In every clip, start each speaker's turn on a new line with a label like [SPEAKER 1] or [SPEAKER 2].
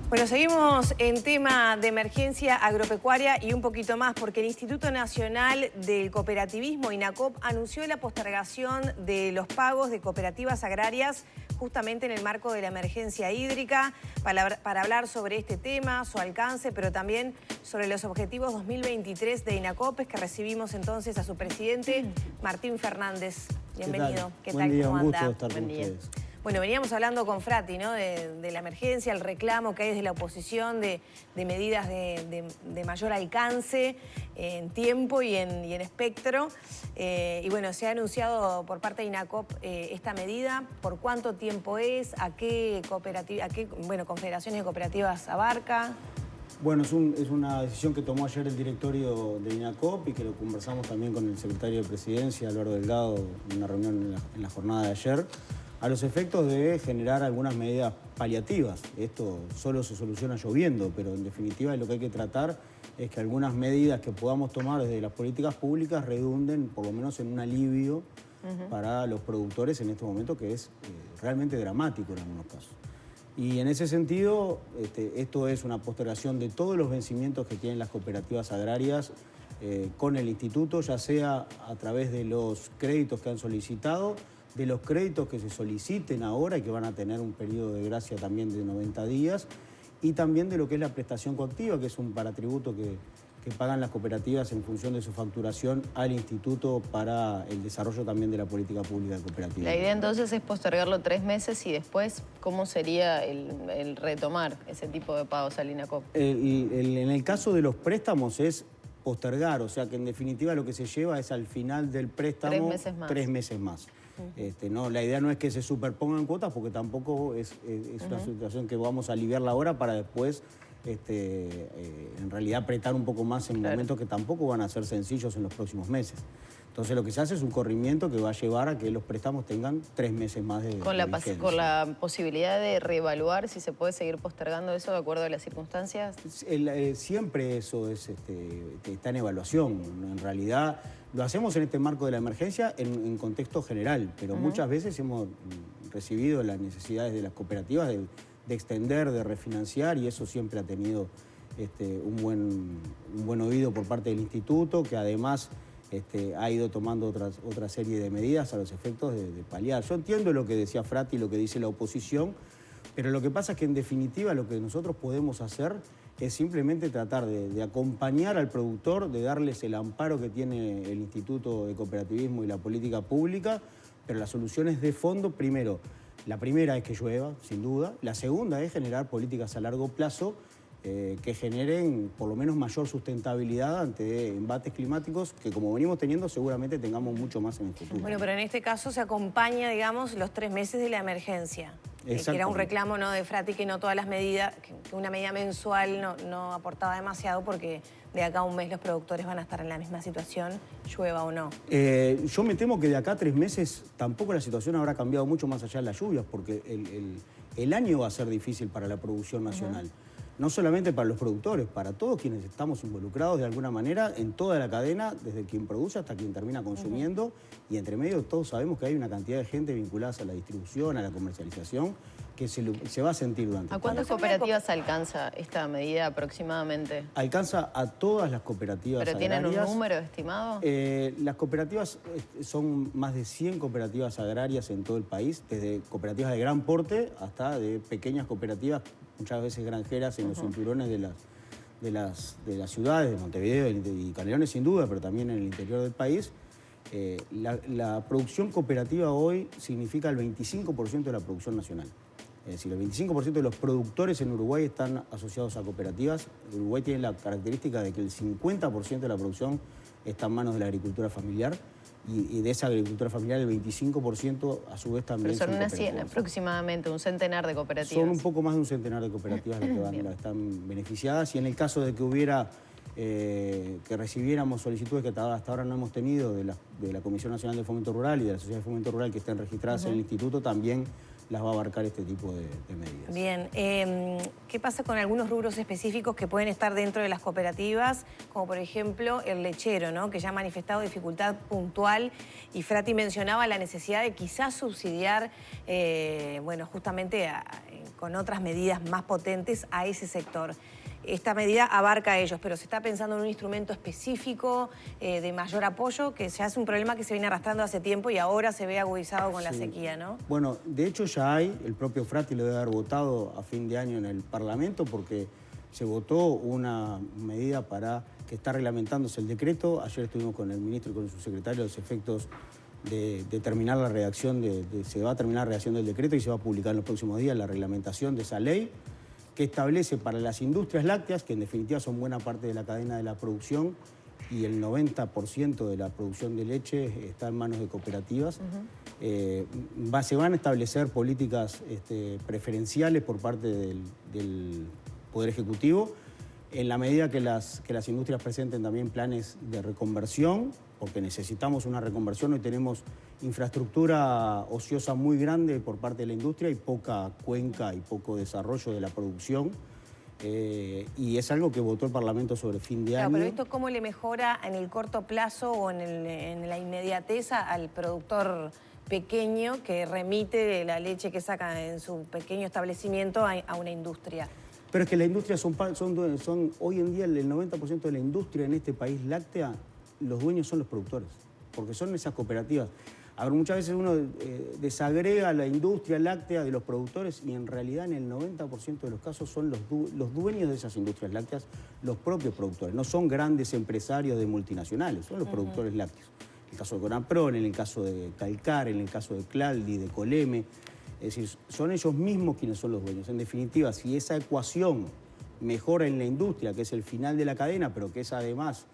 [SPEAKER 1] Bueno, seguimos en tema de emergencia agropecuaria y un poquito más, porque el Instituto Nacional del Cooperativismo, INACOP, anunció la postergación de los pagos de cooperativas agrarias justamente en el marco de la emergencia hídrica, para hablar sobre este tema, su alcance, pero también sobre los objetivos 2023 de INACOP, que recibimos entonces a su presidente, Martín Fernández. Bienvenido.
[SPEAKER 2] ¿Qué tal? ¿Cómo anda? Un gusto estar con
[SPEAKER 1] Buen día.
[SPEAKER 2] ustedes.
[SPEAKER 1] Bueno, veníamos hablando con Frati, ¿no? De la emergencia, el reclamo que hay desde la oposición de medidas de mayor alcance en tiempo y en espectro. Y bueno, se ha anunciado por parte de INACOP esta medida. ¿Por cuánto tiempo es? ¿A qué confederaciones de cooperativas abarca?
[SPEAKER 2] Bueno, es una decisión que tomó ayer el directorio de INACOP y que lo conversamos también con el secretario de Presidencia, Alberto Delgado, en una reunión en la jornada de ayer, a los efectos de generar algunas medidas paliativas. Esto solo se soluciona lloviendo, pero en definitiva lo que hay que tratar es que algunas medidas que podamos tomar desde las políticas públicas redunden por lo menos en un alivio para los productores en este momento, que es realmente dramático en algunos casos. Y en ese sentido, esto es una postergación de todos los vencimientos que tienen las cooperativas agrarias con el instituto, ya sea a través de los créditos que han solicitado, de los créditos que se soliciten ahora y que van a tener un periodo de gracia también de 90 días, y también de lo que es la prestación coactiva, que es un paratributo que pagan las cooperativas en función de su facturación al instituto para el desarrollo también de la política pública de cooperativas.
[SPEAKER 3] La idea entonces es postergarlo 3 meses y después, ¿cómo sería el retomar ese tipo de pagos al INACOP?
[SPEAKER 2] En el caso de los préstamos es postergar, o sea que en definitiva lo que se lleva es al final del préstamo
[SPEAKER 3] 3 meses más.
[SPEAKER 2] 3 meses más. No, la idea no es que se superpongan cuotas porque tampoco es una situación que vamos a aliviarla ahora para después en realidad apretar un poco más en momentos que tampoco van a ser sencillos en los próximos meses. Entonces lo que se hace es un corrimiento que va a llevar a que los préstamos tengan 3 meses más de vigencia.
[SPEAKER 3] ¿Con la posibilidad de reevaluar si se puede seguir postergando eso de acuerdo a las circunstancias?
[SPEAKER 2] Siempre eso está en evaluación. En realidad lo hacemos en este marco de la emergencia en contexto general, pero muchas veces hemos recibido las necesidades de las cooperativas de extender, de refinanciar, y eso siempre ha tenido un buen oído por parte del instituto, que además ha ido tomando otra serie de medidas a los efectos de paliar. Yo entiendo lo que decía Frati y lo que dice la oposición, pero lo que pasa es que en definitiva lo que nosotros podemos hacer es simplemente tratar de acompañar al productor, de darles el amparo que tiene el Instituto de Cooperativismo y la política pública, pero las soluciones de fondo, primero, la primera es que llueva, sin duda. La segunda es generar políticas a largo plazo que generen por lo menos mayor sustentabilidad ante embates climáticos que, como venimos teniendo, seguramente tengamos mucho más en el futuro.
[SPEAKER 1] Bueno, pero en este caso se acompaña, digamos, los 3 meses de la emergencia. Que era un reclamo, ¿no?, de Frati, que no todas las medidas, que una medida mensual no aportaba demasiado, porque de acá a un mes los productores van a estar en la misma situación, llueva o no.
[SPEAKER 2] Yo me temo que de acá a 3 meses tampoco la situación habrá cambiado mucho más allá de las lluvias, porque el año va a ser difícil para la producción nacional. No solamente para los productores, para todos quienes estamos involucrados de alguna manera en toda la cadena, desde quien produce hasta quien termina consumiendo, y entre medio todos sabemos que hay una cantidad de gente vinculada a la distribución, a la comercialización, que se va a sentir durante
[SPEAKER 3] ¿A cuántas cooperativas alcanza esta medida aproximadamente?
[SPEAKER 2] Alcanza a todas las cooperativas
[SPEAKER 3] ¿Pero
[SPEAKER 2] agrarias.
[SPEAKER 3] tienen un número estimado?
[SPEAKER 2] Las cooperativas, son más de 100 cooperativas agrarias en todo el país, desde cooperativas de gran porte hasta de pequeñas cooperativas, muchas veces granjeras en los cinturones de las ciudades, de Montevideo y Canelones sin duda, pero también en el interior del país. La producción cooperativa hoy significa el 25% de la producción nacional. Es decir, el 25% de los productores en Uruguay están asociados a cooperativas. Uruguay tiene la característica de que el 50% de la producción está en manos de la agricultura familiar, y de esa agricultura familiar el 25% a su vez también
[SPEAKER 3] son unas 100 aproximadamente, un centenar de cooperativas.
[SPEAKER 2] Son un poco más de un centenar de cooperativas las que están beneficiadas, y en el caso de que hubiera que recibiéramos solicitudes que hasta ahora no hemos tenido de la Comisión Nacional de Fomento Rural y de la Sociedad de Fomento Rural que estén registradas en el instituto, también las va a abarcar este tipo de medidas.
[SPEAKER 1] Bien, ¿qué pasa con algunos rubros específicos que pueden estar dentro de las cooperativas? Como por ejemplo el lechero, ¿no?, que ya ha manifestado dificultad puntual, y Frati mencionaba la necesidad de quizás subsidiar, bueno, justamente con otras medidas más potentes a ese sector. Esta medida abarca a ellos, pero se está pensando en un instrumento específico de mayor apoyo, que se hace un problema que se viene arrastrando hace tiempo y ahora se ve agudizado con la sequía, ¿no?
[SPEAKER 2] Bueno, de hecho ya hay, el propio Frati lo debe haber votado a fin de año en el Parlamento porque se votó una medida para que está reglamentándose el decreto. Ayer estuvimos con el ministro y con su secretario los efectos de terminar la redacción, se va a terminar la redacción del decreto y se va a publicar en los próximos días la reglamentación de esa ley, que establece para las industrias lácteas, que en definitiva son buena parte de la cadena de la producción y el 90% de la producción de leche está en manos de cooperativas, se van a establecer políticas preferenciales por parte del Poder Ejecutivo, en la medida que las industrias presenten también planes de reconversión, porque necesitamos una reconversión. Hoy tenemos infraestructura ociosa muy grande por parte de la industria y poca cuenca y poco desarrollo de la producción. Y es algo que votó el Parlamento sobre fin de año.
[SPEAKER 1] Pero ¿esto cómo le mejora en el corto plazo o en la inmediatez al productor pequeño que remite la leche que saca en su pequeño establecimiento a una industria?
[SPEAKER 2] Pero es que la industria son hoy en día el 90% de la industria en este país láctea, los dueños son los productores, porque son esas cooperativas. A ver, muchas veces uno desagrega la industria láctea de los productores y en realidad en el 90% de los casos son los dueños de esas industrias lácteas, los propios productores. No son grandes empresarios de multinacionales, son los productores lácteos. En el caso de Conapron, en el caso de Calcar, en el caso de Claldi, de Coleme. Es decir, son ellos mismos quienes son los dueños. En definitiva, si esa ecuación mejora en la industria, que es el final de la cadena, pero que es además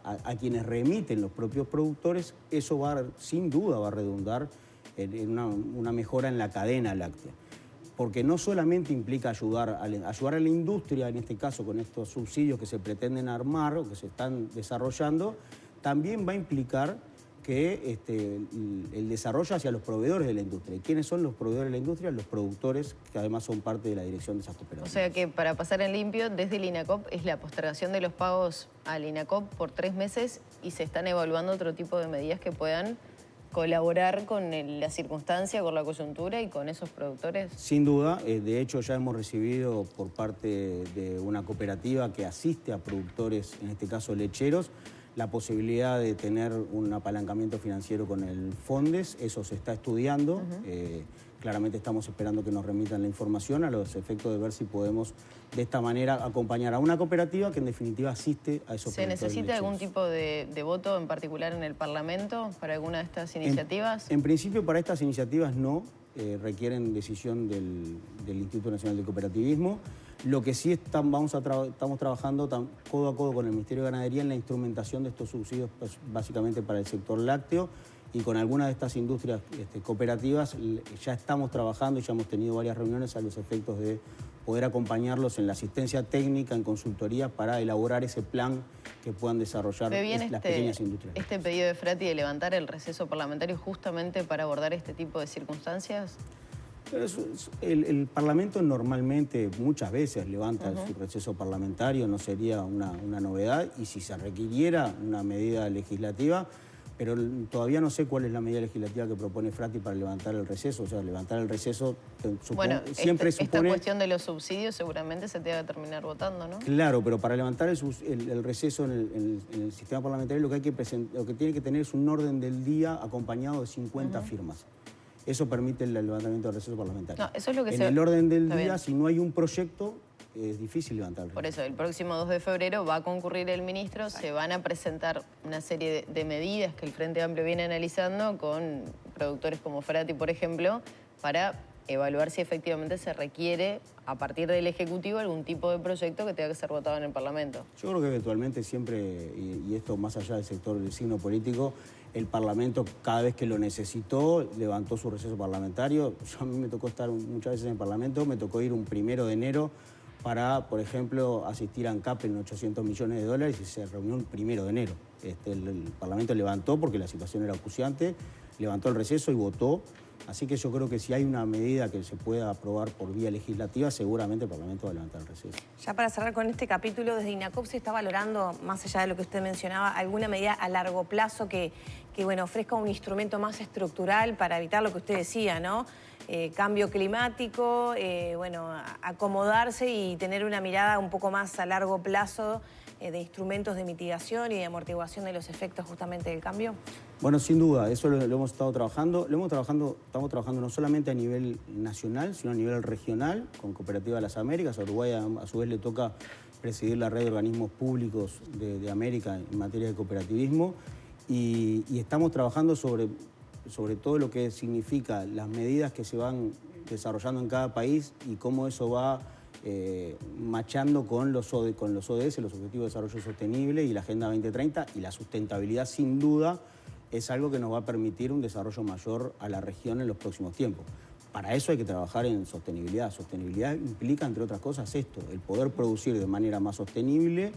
[SPEAKER 2] a quienes remiten los propios productores, eso sin duda va a redundar en una mejora en la cadena láctea. Porque no solamente implica ayudar a la industria, en este caso con estos subsidios que se pretenden armar o que se están desarrollando, también va a implicar que el desarrollo hacia los proveedores de la industria. ¿Y quiénes son los proveedores de la industria? Los productores, que además son parte de la dirección de esas cooperativas.
[SPEAKER 3] O sea que para pasar en limpio, desde el INACOP es la postergación de los pagos al INACOP por 3 meses y se están evaluando otro tipo de medidas que puedan colaborar con la circunstancia, con la coyuntura y con esos productores.
[SPEAKER 2] Sin duda, de hecho ya hemos recibido por parte de una cooperativa que asiste a productores, en este caso lecheros, la posibilidad de tener un apalancamiento financiero con el Fondes. Eso se está estudiando. Claramente estamos esperando que nos remitan la información a los efectos de ver si podemos de esta manera acompañar a una cooperativa que en definitiva asiste a esos productores lecheros.
[SPEAKER 3] ¿Se necesita algún tipo de voto en particular en el Parlamento para alguna de estas iniciativas?
[SPEAKER 2] En principio para estas iniciativas no, requieren decisión del Instituto Nacional de Cooperativismo. Lo que sí estamos trabajando codo a codo con el Ministerio de Ganadería en la instrumentación de estos subsidios, pues, básicamente para el sector lácteo, y con algunas de estas industrias cooperativas ya estamos trabajando y ya hemos tenido varias reuniones a los efectos de poder acompañarlos en la asistencia técnica, en consultoría, para elaborar ese plan que puedan desarrollar las pequeñas industrias.
[SPEAKER 3] ¿Este pedido de Frati de levantar el receso parlamentario justamente para abordar este tipo de circunstancias?
[SPEAKER 2] El Parlamento normalmente muchas veces levanta su receso parlamentario, no sería una novedad, y si se requiriera una medida legislativa, pero todavía no sé cuál es la medida legislativa que propone Frati para levantar el receso. O sea, levantar el receso siempre supone...
[SPEAKER 3] Esta cuestión de los subsidios seguramente se te va a terminar votando, ¿no?
[SPEAKER 2] Claro, pero para levantar el receso en el sistema parlamentario lo que tiene que tener es un orden del día acompañado de 50 firmas. Eso permite el levantamiento del receso parlamentario.
[SPEAKER 3] No, eso es lo que
[SPEAKER 2] en el orden del día, si no hay un proyecto, es difícil levantar el receso.
[SPEAKER 3] Por eso, el próximo 2 de febrero va a concurrir el ministro, se van a presentar una serie de medidas que el Frente Amplio viene analizando con productores como Frati, por ejemplo, para evaluar si efectivamente se requiere, a partir del Ejecutivo, algún tipo de proyecto que tenga que ser votado en el Parlamento.
[SPEAKER 2] Yo creo que eventualmente siempre, y esto más allá del sector del signo político, el Parlamento, cada vez que lo necesitó, levantó su receso parlamentario. A mí me tocó estar muchas veces en el Parlamento, me tocó ir un 1 de enero para, por ejemplo, asistir a ANCAP en $800 millones y se reunió el 1 de enero. El Parlamento levantó, porque la situación era acuciante, levantó el receso y votó. Así que yo creo que si hay una medida que se pueda aprobar por vía legislativa, seguramente el Parlamento va a levantar el receso.
[SPEAKER 1] Ya para cerrar con este capítulo, desde INACOP se está valorando, más allá de lo que usted mencionaba, alguna medida a largo plazo que ofrezca un instrumento más estructural para evitar lo que usted decía, ¿no? cambio climático, bueno, acomodarse y tener una mirada un poco más a largo plazo de instrumentos de mitigación y de amortiguación de los efectos justamente del cambio?
[SPEAKER 2] Bueno, sin duda, eso lo hemos estado trabajando. Estamos trabajando no solamente a nivel nacional, sino a nivel regional, con Cooperativa de las Américas. A Uruguay a su vez le toca presidir la red de organismos públicos de América en materia de cooperativismo y estamos trabajando sobre todo lo que significa las medidas que se van desarrollando en cada país y cómo eso va machando con los ODS, los Objetivos de Desarrollo Sostenible y la Agenda 2030, y la sustentabilidad sin duda es algo que nos va a permitir un desarrollo mayor a la región en los próximos tiempos. Para eso hay que trabajar en sostenibilidad. Sostenibilidad implica, entre otras cosas, esto, el poder producir de manera más sostenible,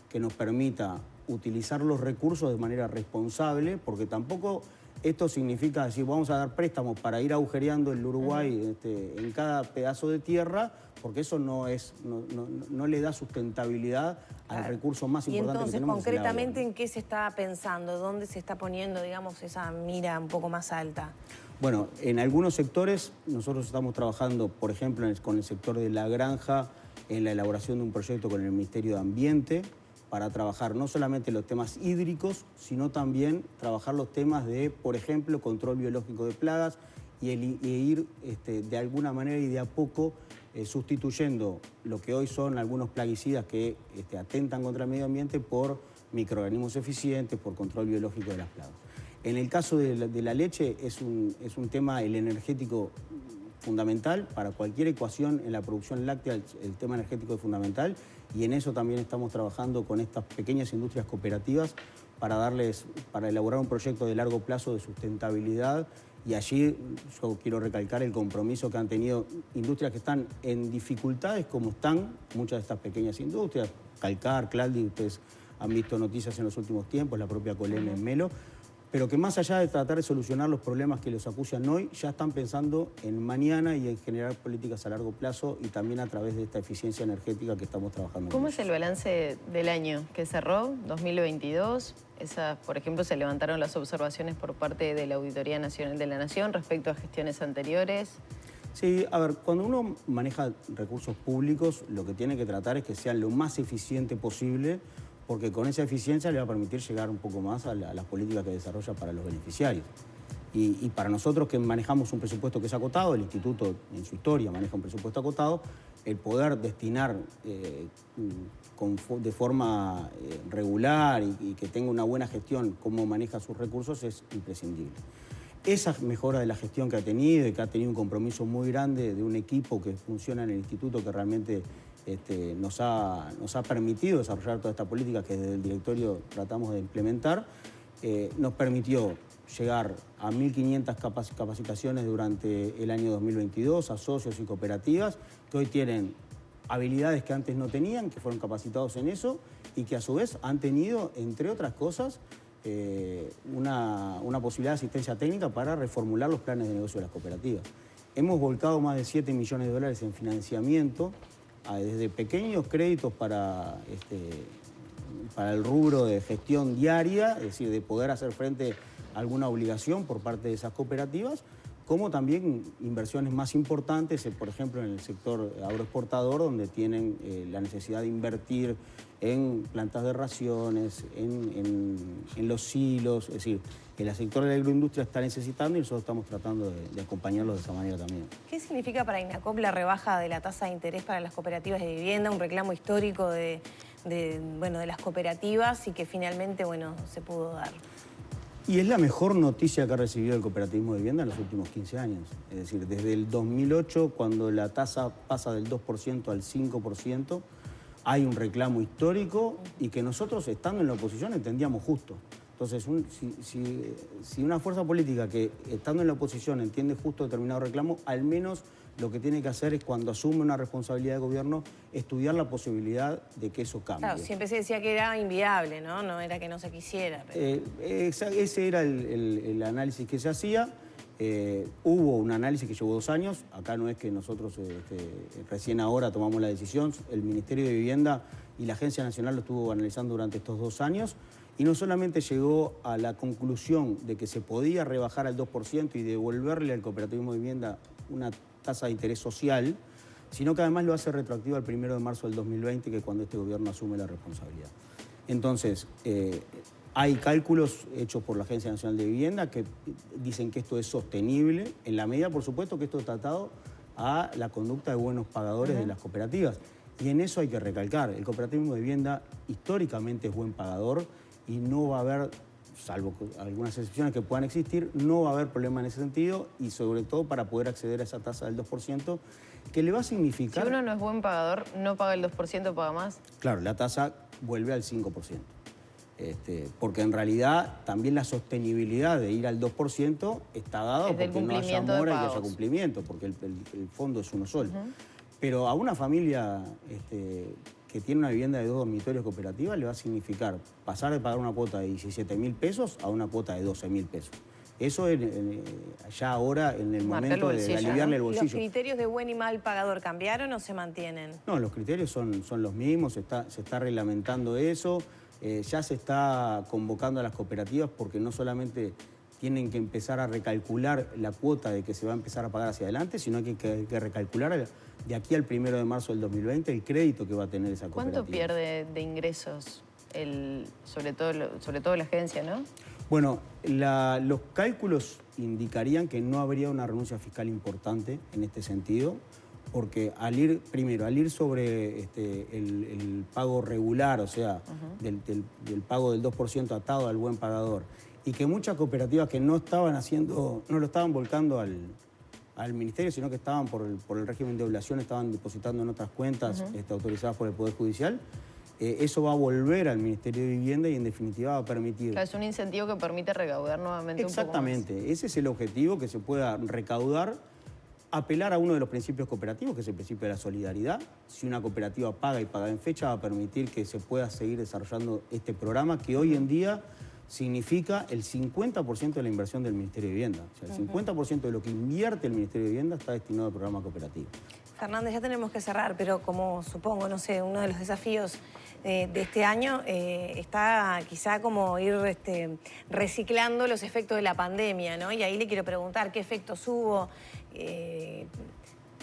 [SPEAKER 2] que nos permita utilizar los recursos de manera responsable, porque tampoco esto significa decir vamos a dar préstamos para ir agujereando el Uruguay en cada pedazo de tierra, porque eso no le da sustentabilidad al recurso más importante que tenemos.
[SPEAKER 1] Y entonces, concretamente, ¿en qué se está pensando? ¿Dónde se está poniendo, digamos, esa mira un poco más alta?
[SPEAKER 2] Bueno, en algunos sectores nosotros estamos trabajando, por ejemplo, con el sector de la granja, en la elaboración de un proyecto con el Ministerio de Ambiente, para trabajar no solamente los temas hídricos, sino también trabajar los temas de, por ejemplo, control biológico de plagas e ir de alguna manera y de a poco sustituyendo lo que hoy son algunos plaguicidas que atentan contra el medio ambiente por microorganismos eficientes, por control biológico de las plagas. En el caso de la leche es un tema, el energético, fundamental. Para cualquier ecuación en la producción láctea el tema energético es fundamental, y en eso también estamos trabajando con estas pequeñas industrias cooperativas para elaborar un proyecto de largo plazo de sustentabilidad. Y allí yo quiero recalcar el compromiso que han tenido industrias que están en dificultades, como están muchas de estas pequeñas industrias, Calcar, Claldi, ustedes han visto noticias en los últimos tiempos, la propia Colema en Melo, pero que más allá de tratar de solucionar los problemas que los acucian hoy, ya están pensando en mañana y en generar políticas a largo plazo, y también a través de esta eficiencia energética que estamos trabajando.
[SPEAKER 3] ¿Cómo es el balance del año que cerró, 2022? Por ejemplo, se levantaron las observaciones por parte de la Auditoría Nacional de la Nación respecto a gestiones anteriores.
[SPEAKER 2] Sí, a ver, cuando uno maneja recursos públicos, lo que tiene que tratar es que sean lo más eficiente posible, porque con esa eficiencia le va a permitir llegar un poco más a las políticas que desarrolla para los beneficiarios. Y para nosotros, que manejamos un presupuesto que es acotado, el Instituto en su historia maneja un presupuesto acotado, el poder destinar de forma regular y que tenga una buena gestión cómo maneja sus recursos es imprescindible. Esa mejora de la gestión que ha tenido, y que ha tenido un compromiso muy grande de un equipo que funciona en el Instituto, que realmente nos ha permitido desarrollar toda esta política que desde el directorio tratamos de implementar, nos permitió llegar a 1.500 capacitaciones durante el año 2022 a socios y cooperativas que hoy tienen habilidades que antes no tenían, que fueron capacitados en eso, y que a su vez han tenido, entre otras cosas, una posibilidad de asistencia técnica para reformular los planes de negocio de las cooperativas. Hemos volcado más de 7 millones de dólares en financiamiento, desde pequeños créditos para el rubro de gestión diaria, es decir, de poder hacer frente a alguna obligación por parte de esas cooperativas, como también inversiones más importantes, por ejemplo, en el sector agroexportador, donde tienen la necesidad de invertir en plantas de raciones, en los silos, es decir, que el sector de la agroindustria está necesitando, y nosotros estamos tratando de acompañarlos de esa manera también.
[SPEAKER 1] ¿Qué significa para INACOP la rebaja de la tasa de interés para las cooperativas de vivienda, un reclamo histórico de las cooperativas y que finalmente se pudo dar?
[SPEAKER 2] Y es la mejor noticia que ha recibido el cooperativismo de vivienda en los últimos 15 años. Es decir, desde el 2008, cuando la tasa pasa del 2% al 5%, hay un reclamo histórico y que nosotros, estando en la oposición, entendíamos justo. Entonces, si una fuerza política que, estando en la oposición, entiende justo determinado reclamo, al menos lo que tiene que hacer es, cuando asume una responsabilidad de gobierno, estudiar la posibilidad de que eso cambie.
[SPEAKER 1] Claro, siempre se decía que era inviable, ¿no? No era que no se quisiera. Pero...
[SPEAKER 2] ese era el análisis que se hacía. Hubo un análisis que llevó 2 años. Acá no es que nosotros recién ahora tomamos la decisión. El Ministerio de Vivienda y la Agencia Nacional lo estuvo analizando durante estos 2 años. Y no solamente llegó a la conclusión de que se podía rebajar al 2% y devolverle al cooperativismo de vivienda una tasa de interés social, sino que además lo hace retroactivo al 1 de marzo del 2020, que es cuando este gobierno asume la responsabilidad. Entonces, hay cálculos hechos por la Agencia Nacional de Vivienda que dicen que esto es sostenible, en la medida, por supuesto, que esto está atado a la conducta de buenos pagadores de las cooperativas. Y en eso hay que recalcar, el cooperativismo de vivienda históricamente es buen pagador y no va a haber, salvo algunas excepciones que puedan existir, no va a haber problema en ese sentido y sobre todo para poder acceder a esa tasa del 2%, que le va a significar...
[SPEAKER 3] Si uno no es buen pagador, no paga el 2%, paga más.
[SPEAKER 2] Claro, la tasa vuelve al 5%. Porque en realidad también la sostenibilidad de ir al 2% está dado porque no haya mora y que haya cumplimiento, porque el fondo es uno solo. Pero a una familia que tiene una vivienda de 2 dormitorios cooperativa le va a significar pasar de pagar una cuota de 17.000 pesos a una cuota de 12.000 pesos. Eso es ya ahora en el momento de aliviarle el bolsillo.
[SPEAKER 1] ¿Los criterios de buen y mal pagador cambiaron o se mantienen?
[SPEAKER 2] No, los criterios son los mismos, se está reglamentando eso. Ya se está convocando a las cooperativas porque no solamente tienen que empezar a recalcular la cuota de que se va a empezar a pagar hacia adelante, sino que hay que recalcular de aquí al 1 de marzo del 2020 el crédito que va a tener esa cooperativa.
[SPEAKER 3] ¿Cuánto pierde de ingresos, sobre todo la agencia, no?
[SPEAKER 2] Bueno, los cálculos indicarían que no habría una renuncia fiscal importante en este sentido, porque al ir sobre el pago regular, o sea, del pago del 2% atado al buen pagador, y que muchas cooperativas que no lo estaban volcando al ministerio, sino que estaban por el régimen de oblación, estaban depositando en otras cuentas autorizadas por el Poder Judicial, eso va a volver al Ministerio de Vivienda y en definitiva va a permitir...
[SPEAKER 3] Claro, es un incentivo que permite recaudar nuevamente un poco más.
[SPEAKER 2] Exactamente, ese es el objetivo, que se pueda recaudar, apelar a uno de los principios cooperativos, que es el principio de la solidaridad. Si una cooperativa paga y paga en fecha, va a permitir que se pueda seguir desarrollando este programa que hoy en día significa el 50% de la inversión del Ministerio de Vivienda. O sea, el 50% de lo que invierte el Ministerio de Vivienda está destinado al programa cooperativo.
[SPEAKER 1] Fernández, ya tenemos que cerrar, pero como supongo, no sé, uno de los desafíos de este año está quizá como ir reciclando los efectos de la pandemia, ¿no? Y ahí le quiero preguntar qué efectos hubo.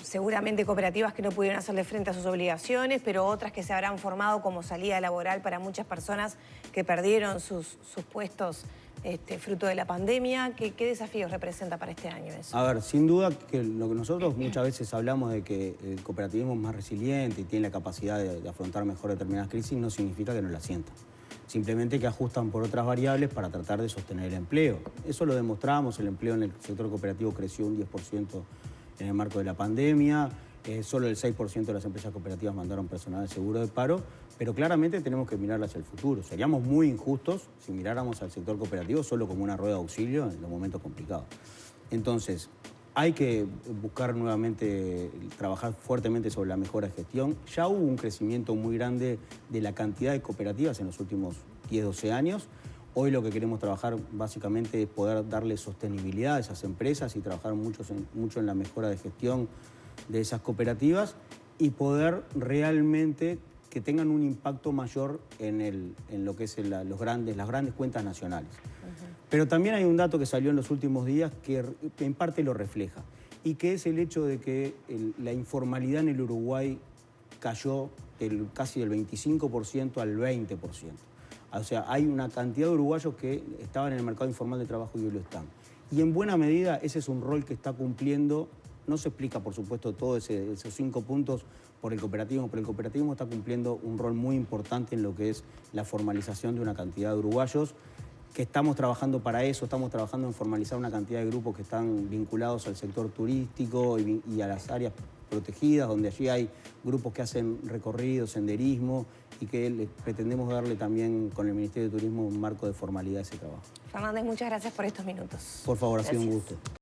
[SPEAKER 1] Seguramente cooperativas que no pudieron hacerle frente a sus obligaciones, pero otras que se habrán formado como salida laboral para muchas personas que perdieron sus puestos fruto de la pandemia. ¿Qué desafíos representa para este año eso?
[SPEAKER 2] A ver, sin duda que lo que nosotros muchas veces hablamos de que el cooperativismo es más resiliente y tiene la capacidad de afrontar mejor determinadas crisis, no significa que no la sientan. Simplemente que ajustan por otras variables para tratar de sostener el empleo. Eso lo demostramos, el empleo en el sector cooperativo creció un 10% en el marco de la pandemia, solo el 6% de las empresas cooperativas mandaron personal de seguro de paro, pero claramente tenemos que mirar hacia el futuro. Seríamos muy injustos si miráramos al sector cooperativo solo como una rueda de auxilio en los momentos complicados. Entonces, hay que buscar nuevamente, trabajar fuertemente sobre la mejora de gestión. Ya hubo un crecimiento muy grande de la cantidad de cooperativas en los últimos 10, 12 años. Hoy lo que queremos trabajar básicamente es poder darle sostenibilidad a esas empresas y trabajar mucho en la mejora de gestión de esas cooperativas y poder realmente que tengan un impacto mayor en lo que es las grandes cuentas nacionales. Pero también hay un dato que salió en los últimos días que en parte lo refleja, y que es el hecho de que la informalidad en el Uruguay cayó casi del 25% al 20%. O sea, hay una cantidad de uruguayos que estaban en el mercado informal de trabajo y hoy lo están. Y en buena medida ese es un rol que está cumpliendo. No se explica, por supuesto, todos esos 5 puntos por el cooperativismo, pero el cooperativismo está cumpliendo un rol muy importante en lo que es la formalización de una cantidad de uruguayos, que estamos trabajando para eso, estamos trabajando en formalizar una cantidad de grupos que están vinculados al sector turístico y a las áreas protegidas, donde allí hay grupos que hacen recorridos, senderismo, y que pretendemos darle también con el Ministerio de Turismo un marco de formalidad a ese trabajo.
[SPEAKER 1] Fernández, muchas gracias por estos minutos.
[SPEAKER 2] Por favor, ha sido un gusto.